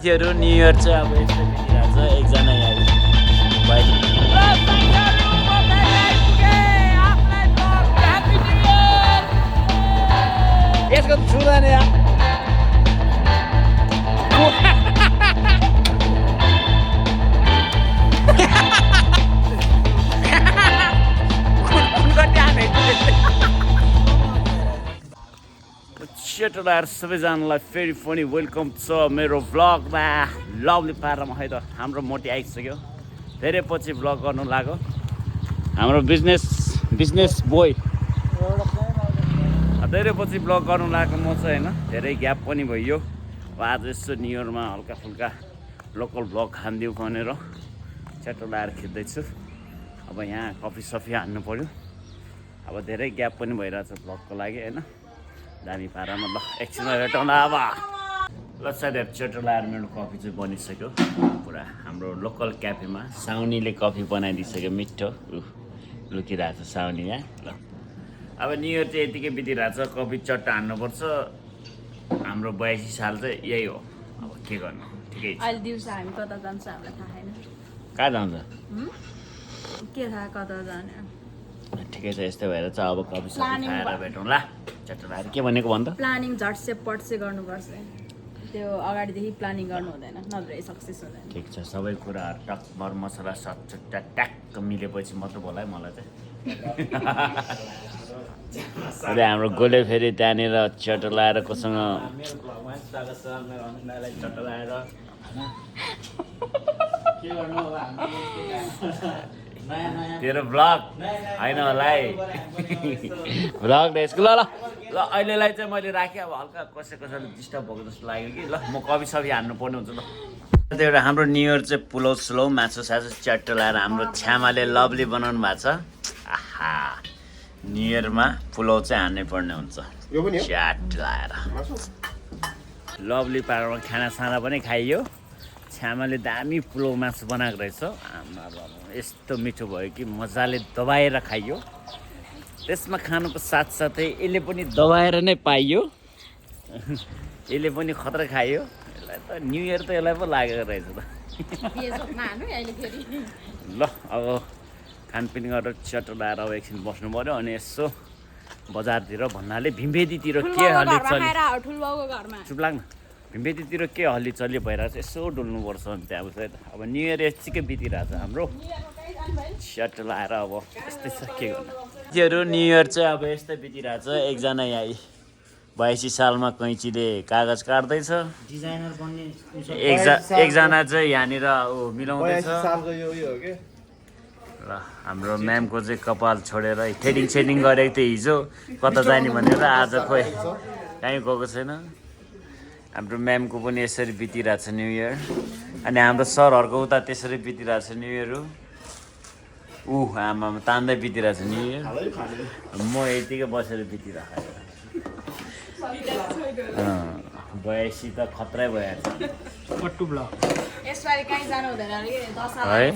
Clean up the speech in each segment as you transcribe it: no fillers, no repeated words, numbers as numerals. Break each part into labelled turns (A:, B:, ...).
A: new year चाहिँ अब यस्तो बितिरहेको छ एकजना यहाँ बाइक यसको छुँदैन यार चेटोलाहरू सबैजनालाई फेरि पनि वेलकम छ मेरो भ्लगमा लभली पारामा है त हाम्रो मोटी आइसक्यो धेरै पछि भ्लग गर्नु लाग्यो हाम्रो बिजनेस बोय धेरै पछि भ्लग गर्नु लाग्यो म चाहिँ होइन धेरै ग्याप पनि भइयो अब आज यसो न्यु इयरमा हल्का फुल्का लोकल भ्लग खानिदिउँ भनेर चेटोलाहरू खिच्दैछु अब यहाँ कफी सफी हान्नु पऱ्यो अब धेरै ग्याप पनि भइरहेछ भ्लगको लागि होइन दामी पारामा ल एकछिनमा भेटौँ न अब ल साथीहरू चेटोलाहरू मेरो कफी चाहिँ बनिसक्यो पुरा हाम्रो लोकल क्याफेमा साउनीले कफी बनाइदिइसक्यो मिठो लुकिरहेको छ साउनी यहाँ ल अब न्यु इयर चाहिँ यतिकै बितिरहेछ कफी चट्ट हान्नुपर्छ हाम्रो 82 साल चाहिँ यही हो अब के गर्नु ठिकै छ
B: अहिले दिउँसो हामी कता जान्छ हामीलाई थाहा छैन
A: कहाँ जान्छ
B: के थाहा कता जाने
A: ठिकै छ यस्तै भएर चाहिँ अब कफी सफी खाएर भेटौँ ल चट्टलाहरू के भनेको भन् त
B: प्लानिङ झट्से पट्से गर्नुपर्छ त्यो अगाडिदेखि प्लानिङ गर्नु हुँदैन नत्र सक्सेस हुँदैन
A: ठिक छ सबै कुराहरू टक मरमसला सट्ट ट्याक्क मिलेपछि मात्र बोलायो मलाई चाहिँ अहिले हाम्रो गोले फेरि त्यहाँनिर चटलाएर कोसँग तेरो भ्लग होइन होला है भ्लग यसको ल ल ल अहिलेलाई चाहिँ मैले राखेँ अब हल्का कसैले डिस्टर्ब भएको जस्तो लाग्यो कि ल म कफी सफी हान्नु पर्ने हुन्छ ल त्यो एउटा हाम्रो न्यु इयर चाहिँ पुलाउ सुलाउ मासु सासु च्याट्टो लाएर हाम्रो छ्यामाले लभली बनाउनु भएको छ आहा न्यु इयरमा पुलाउ चाहिँ हान्नै पर्ने हुन्छ च्याट लाएर लभली पारामा खानासाना पनि खाइयो छ्यामाले दामी पुलाउ मासु बनाएको रहेछ आमा यस्तो मिठो भयो कि मजाले दबाएर खाइयो त्यसमा खानुको साथसाथै यसले पनि दबाएर नै पाइयो यसले पनि खतरा खाइयो यसलाई त न्यु इयर त यसलाई पो लागेको रहेछ त ल अब खानपिन गरेर चटो लाएर अब एकछिन बस्नु पऱ्यो अनि यसो बजारतिर भन्नाले भिम्बेदीतिर के हल्ली चुप लाग्न भिम्बेदीतिर के हल्ली चल्ली भइरहेको छ यसो डुल्नुपर्छ अनि त्यहाँ अब न्यु इयर यतिकै बितिरहेको छ हाम्रो चटो लाएर अब यस्तै छ के गर्नु त्योहरू न्यु इयर चाहिँ अब यस्तै बितिरहेको छ एकजना यहाँ 82 सालमा कैँचीले कागज काट्दैछ डिजाइनर बन्ने एकजना चाहिँ यहाँनिर मिलाउँदैछ ल हाम्रो म्यामको चाहिँ कपाल छोडेर थ्रेडिङ गरेको थियो हिजो कता जाने भनेर आज खोइ कहीँ गएको छैन हाम्रो म्यामको पनि यसरी बितिरहेको छ न्यु इयर अनि हाम्रो सरहरूको उता त्यसरी बितिरहेको छ न्यु इयर आमामा तान्दै बितिरहेको छ न्यु इयर म यतिकै बसेर बितिरहेको 82 त खतरै भइहाल्छ पट्टु ब्लक
B: यसपालि कहीँ जानु हुँदैन रे
A: है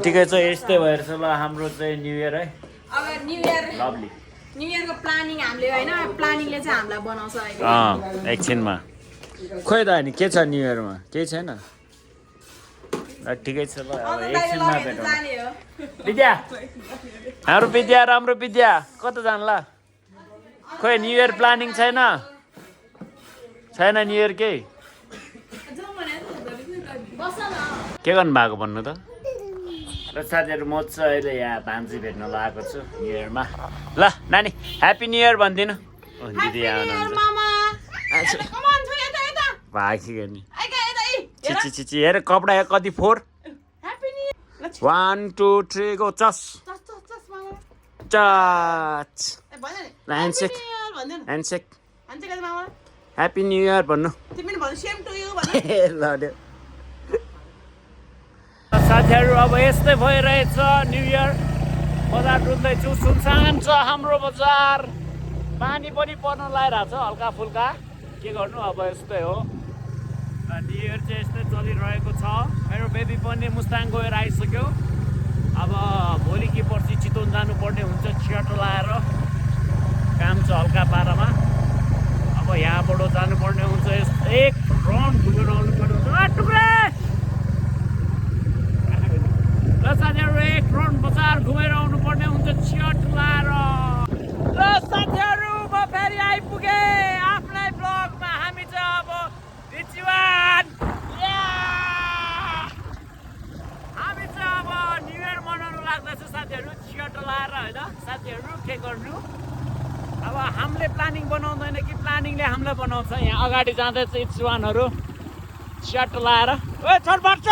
A: ठिकै छ यस्तै भएर छ ल हाम्रो चाहिँ न्यु इयर है
B: अब न्यु इयर
A: लभली
B: न्यु इयरको प्लानिङ हामीले होइन प्लानिङले चाहिँ हामीलाई बनाउँछ अहिले
A: एकछिनमा खोइ त अनि के छ न्यु इयरमा केही छैन ठिकै छ ल अब एकछिनमा भेटौँ विद्या हाम्रो विद्या राम्रो विद्या कता जान्ला खोइ न्यु इयर प्लानिङ छैन न्यु इयर केही के गर्नु भएको भन्नु त र साथीहरू म चाहिँ अहिले यहाँ भान्जी भेट्न लागेको छु न्यु इयरमा ल नानी ह्याप्पी न्यु इयर भनिदिनु दिदी आउनुहुन्छ भागी नि चिची हेर कपडा कति फोर 1 2 3 गो चस ह्यान्डसेक ह्याप्पी न्यु इयर भन्नु साथीहरू अब यस्तै भइरहेछ न्यु इयर बजार डुल्दैछु सुनसान छ हाम्रो बजार पानी पनि पर्न लागिरहेको छ हल्का फुल्का के गर्नु अब यस्तै हो न्यु इयर चाहिँ यस्तै चलिरहेको छ मेरो बेबी पनि मुस्ताङ गएर आइसक्यो अब भोलि कि पर्सि चितवन जानुपर्ने हुन्छ छिटो लाएर काम छ हल्का पारामा अब यहाँबाट जानुपर्ने हुन्छ एक राउन्ड घुमेर आउनुपर्ने हुन्छ टुक्रे ल साथीहरू एक राउन्ड बजार घुमेर आउनुपर्ने हुन्छ चटलाएर ल साथीहरू म फेरि आइपुगेँ आफ्नै ब्लगमा हामी चाहिँ अब रिचिवान हामी चाहिँ अब न्यु इयर मनाउनु लाग्दैछ साथीहरू चटलाएर होइन साथीहरू के गर्नु अब हामीले प्लानिङ बनाउँदैन कि प्लानिङले हामीलाई बनाउँछ यहाँ अगाडि जाँदैछ इच्वानहरू च्याट लाएर ओ छोड बाट्छ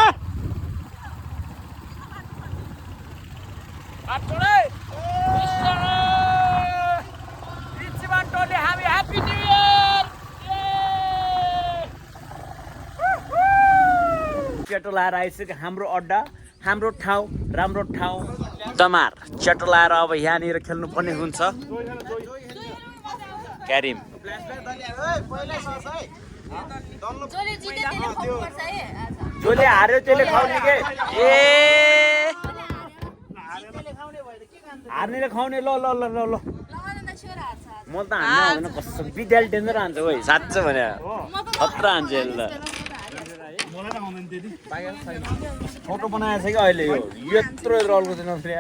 A: इच्वान टोली हामी ह्याप्पी न्यु इयर च्याट लाएर आइसक्यो हाम्रो अड्डा हाम्रो ठाउँ राम्रो ठाउँ दमार च्याट लाएर अब यहाँनिर खेल्नुपर्ने हुन्छ क्यारिम जसले हार्यो त्यसले खाउने के ए हार्नेले खाउने ल ल ल ल ल म त हान्नु होइन कस्तो विद्यालय डेन्जर हान्छ है साँच्चै भने खतरा हान्छ यसले फोटो बनाएको छ कि अहिले यो यत्रो रलको चाहिँ नफेरि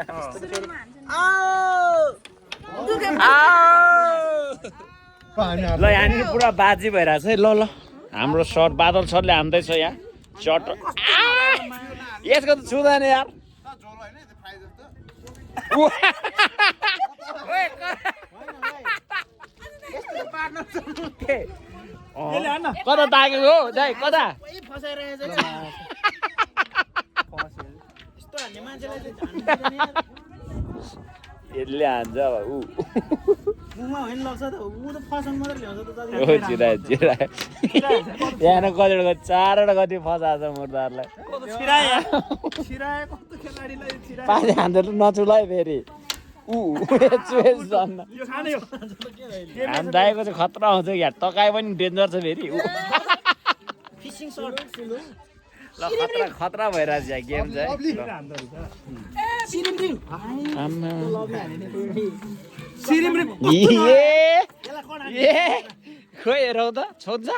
A: ल यहाँनिर पुरा बाजी भइरहेछ है ल ल हाम्रो सर्ट बादल सरले हान्दैछ यहाँ सर्ट यसको त छुँदैन यार कता तागेको हो दाइ कता यसले हान्छ ऊ चिरायो चिरायो यहाँ कतिवटा चारवटा कति फसाएको छ मुर्दाहरूलाई पानी हान्दा नचुला है फेरि हान्दाएको चाहिँ खतरा आउँछ यार तकाइ पनि डेन्जर छ फेरि ल खतरा खतरा भइरहेछ यहाँ गेम चाहिँ खोइ हेरौ त छोड्छ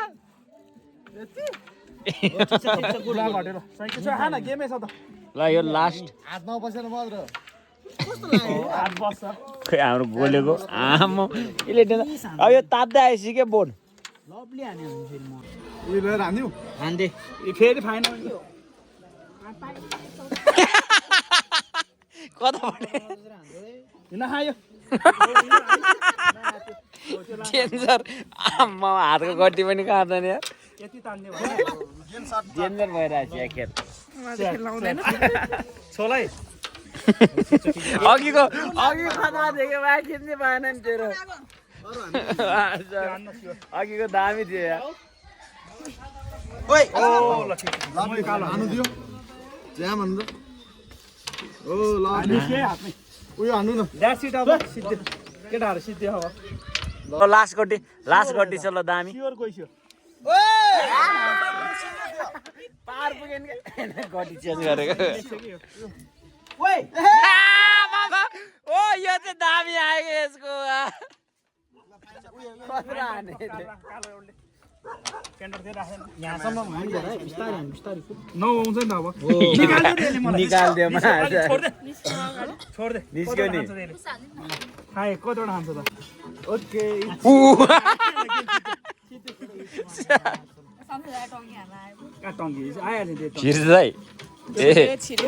A: ल यो लास्ट खोइ हाम्रो गोलेको आमा यसले अब यो तात्दै आएपछि के बोन डेन्जर आमा हातको गड्डी पनि काट्दैन यार डेन्जर भइरहेछ यहाँ खेल अघिको खतरा देख्यो भाइ खिच्नै पाएन नि तेरो अघिको दामी थियो यार लास्ट गड्डी छ ल दामी गड्डी चेन्ज गरेको ओ यो चाहिँ दामी आयो यसको निकालिदियो निस्क्यो नि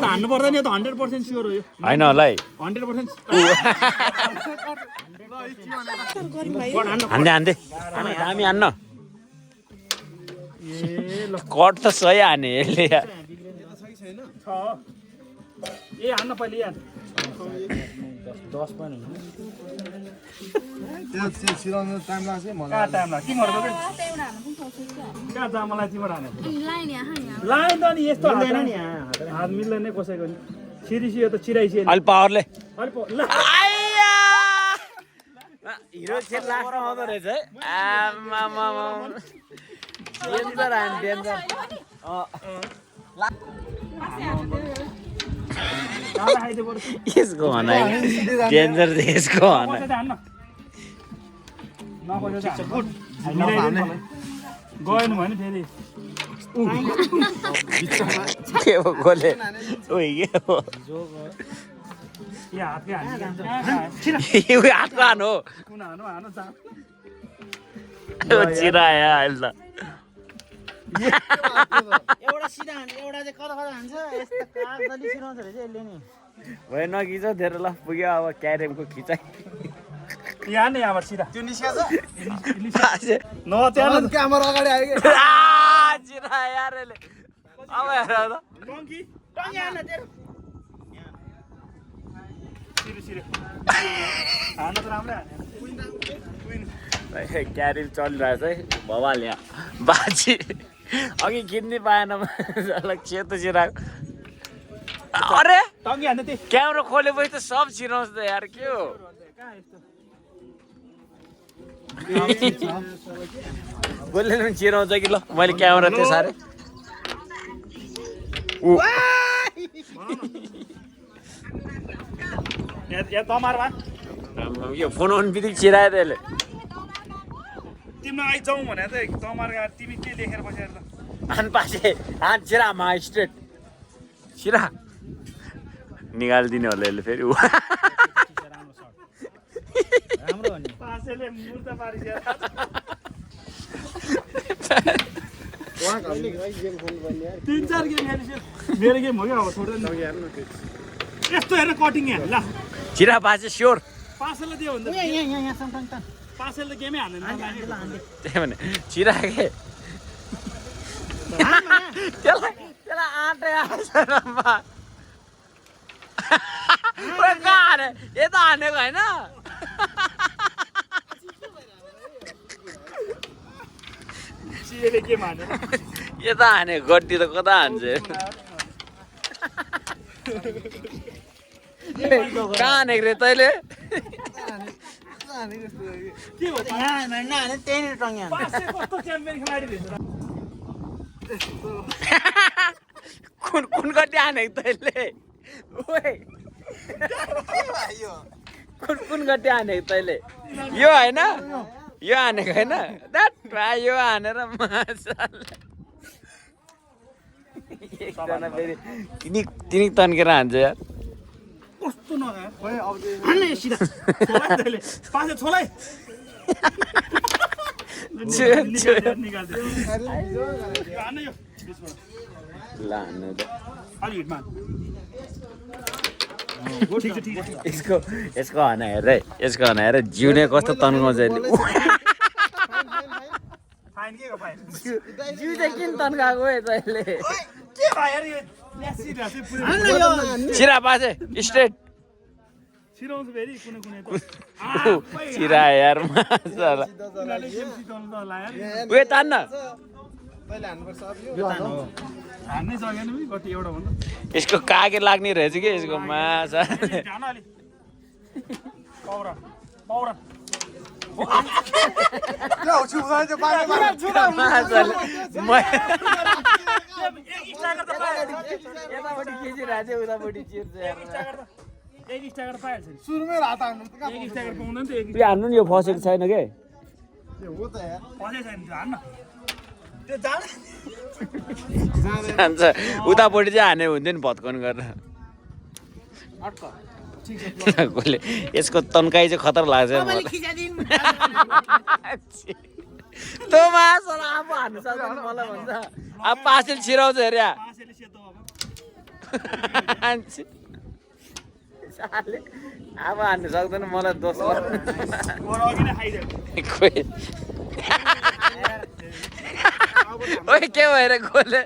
A: हान्नु पर्दैन यो त 100% स्योर हो यो हैन होला है 100% हान्दै दामी हान्न कट त सही हाने यसले ए हान्न पहिले यार 10 पनि
C: त्यो सिलाउन टाइम लाग्छ मलाई
A: का टाइम लाग्छ तिम्रो त का जामलाई तिम्रो हाने लाइन त नि यस्तो हाल्दैन नि हात मिल्दैन कसैको नि सिरिसी यो त चिराइसी अलि पावरले आइया हिरो खेल लास्ट आउँदो रहेछ है आमा डेन्जर हान डेन्जर यसको भनाइ डेन्जर यसको भनाइ
D: गएन भने फेरि
A: के हो गोले उही के हो
D: यो हातकै हान्ने
A: यो हातको हान हो
D: कुन हानो हानो जा
A: चिरायो अहिले त
E: एउटा सिधा हान्छ एउटा चाहिँ कता कता हान्छ यस्तो कागजले सिराउँछ रहेछ यसले नि
A: भयो नखिच धेरै ल पुग्यो अब क्यारेमको खिचाइ
D: यहाँ नै यहाँबाट सिधा
C: त्यो निस्किएको
D: न त्यहाँ
C: क्यामेरा अगाडि आयो कि
A: चिरा यार यसले अब हेर त
D: टङ्की
E: टङ्गी हान्न तेरो
D: सिरे सिरे हान्न त राम्रै हाने
A: क्यारेम चलिरहेछ है भवाल यहाँ बाजी अघि किन्नै पाएन सेतो चिराको अरे
D: टङ्की हान्ने त्यही
A: क्यामेरा खोलेपछि त सब चिराउँछ त यार के हो
D: कहाँ यस्तो
A: बोल्ने पनि चिराउँछ कि ल मैले क्यामेरा त्यो साह्रै
D: यहाँ तमारमा
A: यो फोन आउनु बित्तिकै चिरायो त यसले
D: तिम्रो आइजाउँ भने त तमार गएर तिमी के लेखेर बसेर त
A: हान पासे हान चिरा मा स्ट्रेट चिरा निकालिदिने होला यसले फेरि
E: राम्रो हो नि
D: पासेले मुर्ता पारिदिएर तिन चार गेम खेलिसक्यो मेरो गेम हो क्या अब छोड्दैन यस्तो हेर्न कटिङ यहाँ ल
A: चिरा बाजे स्योर
D: पासेले दियो भने त
E: यहाँ सम
D: पासेले त गेमै हाल्दैन
A: त्यही भने चिरा के त्यसलाई आँटे आएछ कहाँ हाने यता हानेको होइन
D: चिएले गेम हानेर
A: यता हाने गड्डी त कता हान्छ कहाँ हानेको रे तैँले
D: के हो
E: यहाँ नहाने त्यहीँनिर टङ्गी हान्छ
D: पासे कस्तो च्याम्पियन खेलाडी रहेछ र
A: कुन गड्डी हानेको तैँले ओए कुन गड्डी हानेको तैँले यो होइन यो हानेको होइन यो हानेर एकजना फेरि तिनी तन्केर हान्छ यार
D: कस्तो नगायो
C: खोइ अब त्यो
E: हान्न यो सिधा
D: छोलाइ तैँले पासे छोलाइ निकाल्दै हान्न यो
A: ल हान्नु त
D: अलि हिटमा ठिक छ ठिक छ
A: यसको हना हेर है यसको हना हेर जिउने कस्तो तन्काउँछ
D: फाइन के को फाइन
A: जिउ चाहिँ किन तन्काएको है तैँले
D: के भयो यार यो ल्यासी ल्यासी पुरै
E: हान्न यो
A: चिरा बाजे स्ट्रेट
D: सिराउँछ फेरि कुनै कुनै त
A: चिरा यार माछा
D: उनीहरूले गेम जिताउनु त होला यार
A: उयो तान्न
C: पहिले हान्नुपर्छ अब यो
D: हान्नै सकेन नि कति एउटा भन्नु
A: यसको कागे लाग्ने रहेछ कि यसको माछा
D: ध्यान अलि पौरा पौरा
C: त्यो छु भने चाहिँ पानी
A: माछाले
D: एक स्ट्राइकर त पाइहाल्छ
A: यतापट्टि खिचिरहेको छ उतापट्टि चिर्छ यार
D: एक स्ट्राइकर पाइहाल्छ नि
C: सुरुमै हात हान्नु त कहाँ
D: एक स्ट्राइकर पाउँदैन त एक
A: यो हान्नु नि यो फसेको छैन के
C: त्यो हो त यार
D: पसे छैन त्यो हान्न त्यो जान
A: जान्छ उतापट्टि चाहिँ हाने हुन्थ्यो नि भत्काउन गरेर कसले यसको तन्काई चाहिँ खतरा लाग्छ मलाई
E: खिचाइदिनु
A: त्यो माछा आफू हान्नु सक्दैन मलाई भन्छ अब पासेल छिराउँछ अरे
D: पासेले सेतो अब
A: साले अब हान्नु सक्दैन मलाई दोष
D: गोर अघि नै खाइदियो
A: खोइ ओइ के भएर गोले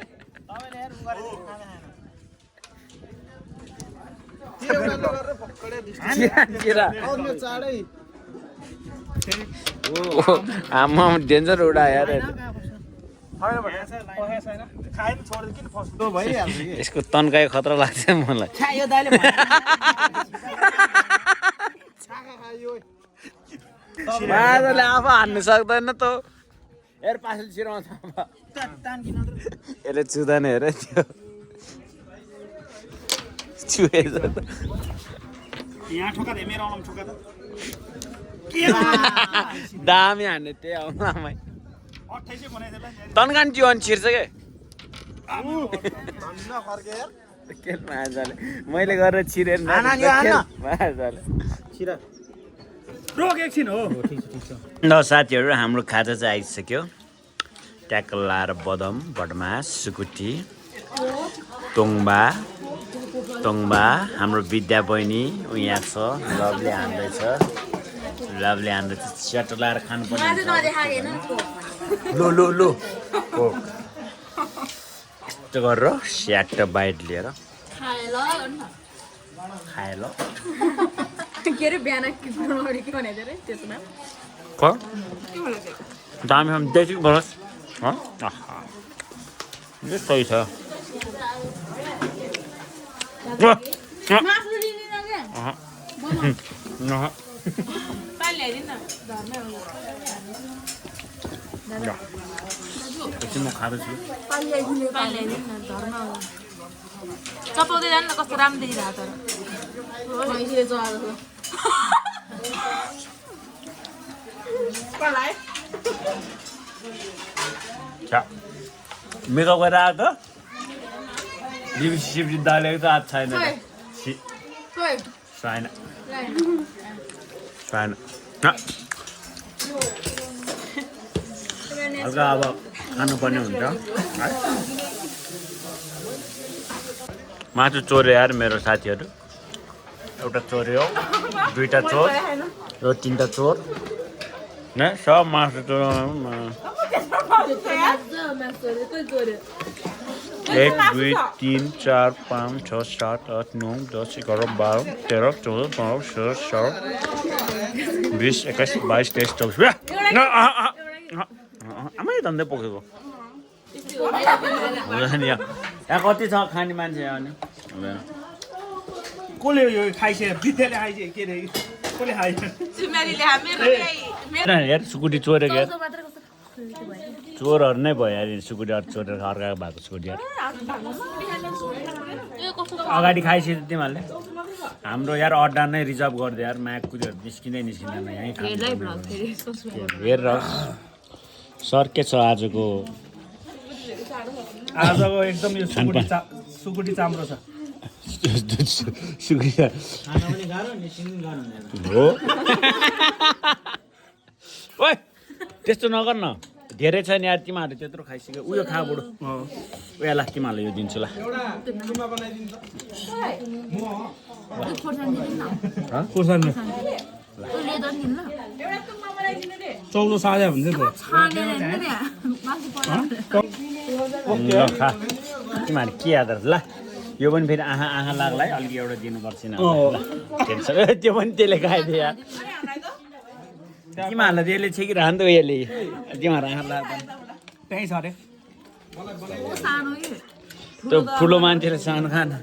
A: चिरा
C: आउने चाँडै
A: आमा डेन्जर उडायो यार
D: खाएन छोडेर किन फस्दो
C: भइहाल्छ कि
A: यसको तन्काई खतरा लाग्छ मलाई
E: यो दाइले
A: माछाले आफू हान्नु सक्दैन त हेर पासेल छिराउँछ यसले चुँदैन हेर त्यो चुहेछ त
D: यहाँ ठोका दे मेरो औलामा ठोका त
A: दामी हान्ने त्यही आउलामै
D: 28 बनाइदेला नि
A: तन्कान जीवन छिर्छ के
C: धन्न फर्के यार
A: के माजाले मैले गरेर छिरेन माजाले
E: छिरा
D: रोक एकछिन हो ठीक छ
A: ल साथीहरू हाम्रो खाजा चाहिँ आइसक्यो ट्याकल लाएर बदम बडमास सुकुटी तोङ्बा हाम्रो विद्या बहिनी ऊ यहाँ छ लभले हान्दैछ च्याटो लाएर खानुपर्ने लो यस्तो गरेर स्याट बाइट लिएर खाए ल
B: के अरे बिहान के बनाइदियो अरे त्यसमा
A: दामी देखि गरोस् सही छ
B: मासु लिँदैन के पानी ल्याइदिनु न
A: एकछिन म खाँदैछु
B: पानी ल्याइदिनु न धर्म चपाउँदै जानु न कस्तो राम्रो देखिरहेको तर भैँसीले चलाएको
A: मेकअप गरेर आएको लिपस्टिप दालेको त आज छैन छैन हल्का अब खानुपर्ने हुन्छ है मासु चोर्यो यार मेरो साथीहरू एउटा चोर्यो दुईटा चोर यो तिनवटा चोर न सब मासु चोर्नु 1 2 3 4 5 6 7 8 9 10 11 12 13 14 15 16 17 20 21 22 23 24 आमै धन्दै पोखेको हुँदैन यहाँ कति छ खाने मान्छे यहाँ अनि
D: कोले यो खाइसे बितेले खाइसे के रे कोले खाइछ
A: हेर सुकुटी चोरेको यार चोरहरू नै भयो यार सुकुटीहरू चोरेर अर्काको भएको सुकुटीहरू अगाडि खाइसक्यो तिमीहरूले हाम्रो यार अड्डा नै रिजर्भ गरिदियो यार माया कुदीहरू निस्किँदैन यहीँ हेरेर सर के छ आजको
D: एकदम यो सुकुटी चाम्रो छ
A: सुकुटी
E: खाना पनि गाह्रो निस्किनु गाह्रो
A: हो ओइ त्यस्तो नगर न धेरै छ नि यार तिमीहरूले त्यत्रो खाइसक्यो उयो खा बुढो उयोलाई तिमीहरूलाई यो दिन्छु ल
D: चौधो साझा हुन्छ नि
A: ल खा तिमीहरूले के आदर ल यो पनि फेरि आँखा लाग्ला है अलिक एउटा दिनुपर्छ नि त्यो पनि त्यसले खाइदियो यार तिमीहरूलाई त्यसले छेकिरहनु त यसले तिमीहरू आँखा लाग्दैन
D: त्यहीँ छ अरे
A: त्यो ठुलो मान्छेले सानो खाना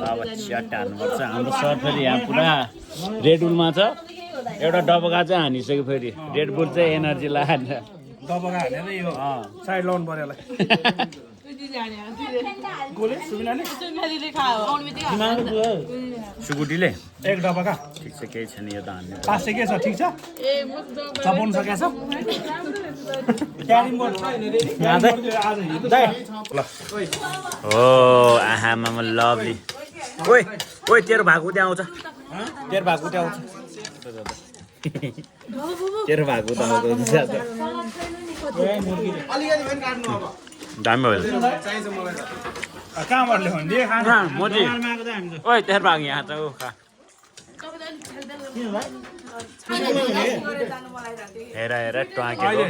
A: अब च्याट हान्नुपर्छ हाम्रो सर फेरि यहाँ पुरा रेड बुलमा छ एउटा डबका चाहिँ हानिसक्यो फेरि रेड बुल चाहिँ एनर्जी लगाएर
D: दबका हानेर यो साइड लाउनु पर्यो
A: सुकुटीले
D: एक डबका
A: ठिक छ केही छैन यो त हान्ने
D: पासे के छ ठिक छ चपाउनु सकेछ
A: हो आहामा लभली ओइ ओइ तेरो भएको त्यहाँ आउँछ तेरो भएको त्यहाँ आउँछ तेरो भएको त आउँछ दामी भयो
D: कहाँबाट ल्याउने
A: मोदी ओइ तेरो भाग यहाँ छ ऊ खा हेर हेर ट्वाकेको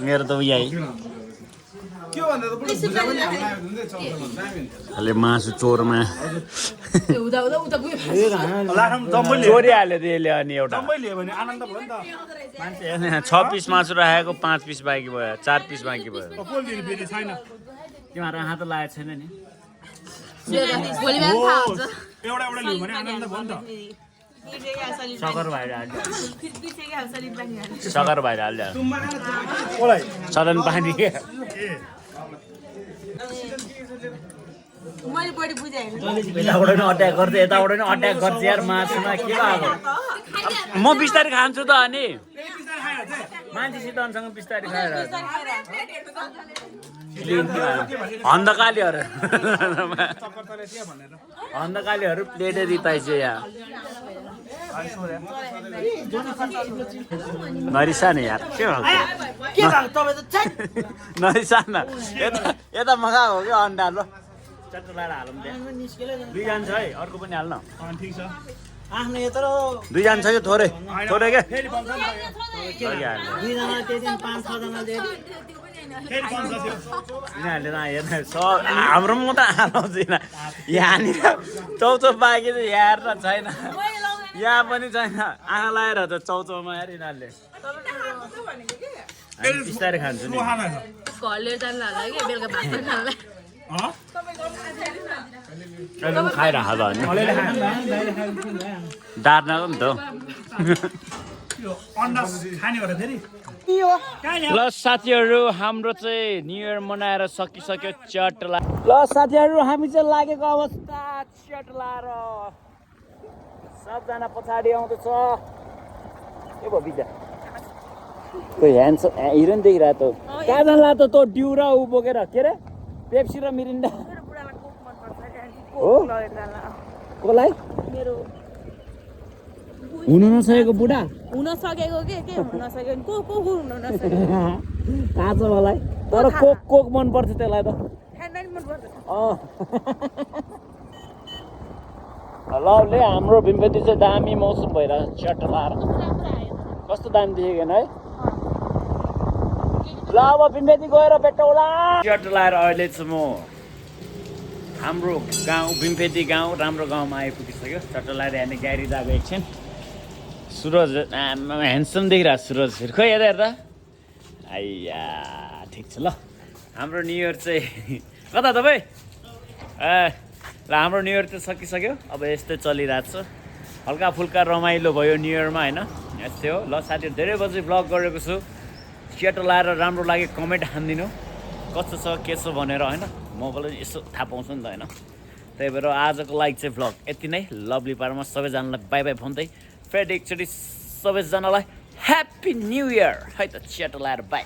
A: मेरो त यही खालि मासु चोरमा चोरिहाल्यो त्यसले अनि एउटा 6 पिस मासु राखेको 5 पिस बाँकी भयो 4 पिस बाँकी भयो तिमीहरू हात लागेको छैन नि सकर भाइले हाल्छ सडन पानी
B: मैले बढी बुझाएँ
A: यताबाट नि अट्याक गर्छ यताबाट नि अट्याक गर्छ यार मासुमा के भएको म बिस्तारै खान्छु त अनि मान्छे सितनसँग बिस्तारै खाएर अन्धकालीहरू प्लेटै रिताइछ यहाँ नरिसा नि यार के नरिसा न यता मगाएको हो कि अन्डा ल चट्टो लाएर हालौँ त्यहाँ दुईजना छ है अर्को पनि हाल्न
D: ठिक छ
E: आफ्नो यत्रो
A: दुईजना छ कि थोरै थोरै क्या
E: दुईजना त्यति 5-6 जना
A: यिनीहरूले त हाम्रो म त हालाउँदिनँ यहाँनिर चौचौ बाँकी त यहाँ त छैन यहाँ पनि छैन आँखा लगाएर त चौचौमा यार यिनीहरूले बिस्तारै खान्छु नि
B: घरले जानु होला कि बेलुका भात खानुलाई
A: एकदम खाइरहेको त अनि डार्नको नि त
D: अन्डा खाने भएर फेरि
A: ल साथीहरू हाम्रो चाहिँ न्यु इयर मनाएर सकिसक्यो चट ल साथीहरू हामी चाहिँ लागेको अवस्था चट लाएर सबजना पछाडि आउँदैछ के भयो बिदा त्यो ह्यान्ड हिरो नि देखिरहेको त कहाँ जानला त तँ डिउ र ऊ बोकेर के अरे पेप्सी र मिरिन्डा हो कसलाई हुन नसकेको बुढा
B: हुन सकेको के हुन नसकेको को हुन नसकेको
A: थाहा छ मलाई तर कोक कोक मन पर्छ त्यसलाई त
B: मन पर्छ
A: लवले हाम्रो भीमपेटी चाहिँ दामी मौसम भइरहेको छ चट्ट लाएर कस्तो दामी देखेको है ल अब भीमपेटी गएर भेटौँला चट्ट लाएर अहिले चाहिँ म हाम्रो गाउँ भीमपेटी गाउँ राम्रो गाउँमा आइपुगिसक्यो चट्ट लाएर हेर्ने गाडी गएको एकछिन सुरज ह्यान्डसम देखिरहेको सुरज फेरि खोइ हेर्दा हेर्दा आइया ठिक छ ल हाम्रो न्यु इयर चाहिँ कता तपाईँ ल हाम्रो न्यु इयर त सकिसक्यो अब यस्तै चलिरहेको छ हल्का फुल्का रमाइलो भयो न्यु इयरमा होइन यस्तै हो ल साथीहरू धेरै बजी भ्लग गरेको छु सेटो लाएर राम्रो लाग्यो कमेन्ट हानिदिनु कस्तो छ के छ भनेर होइन म पनि यसो थाहा पाउँछु नि त होइन त्यही भएर आजको लागि चाहिँ भ्लग यति नै लभली पारमा सबैजनालाई बाई बाई भन्दै फेरि एकचोटि सबैजनालाई ह्याप्पी न्यु इयर है त सेटो लाएर बाई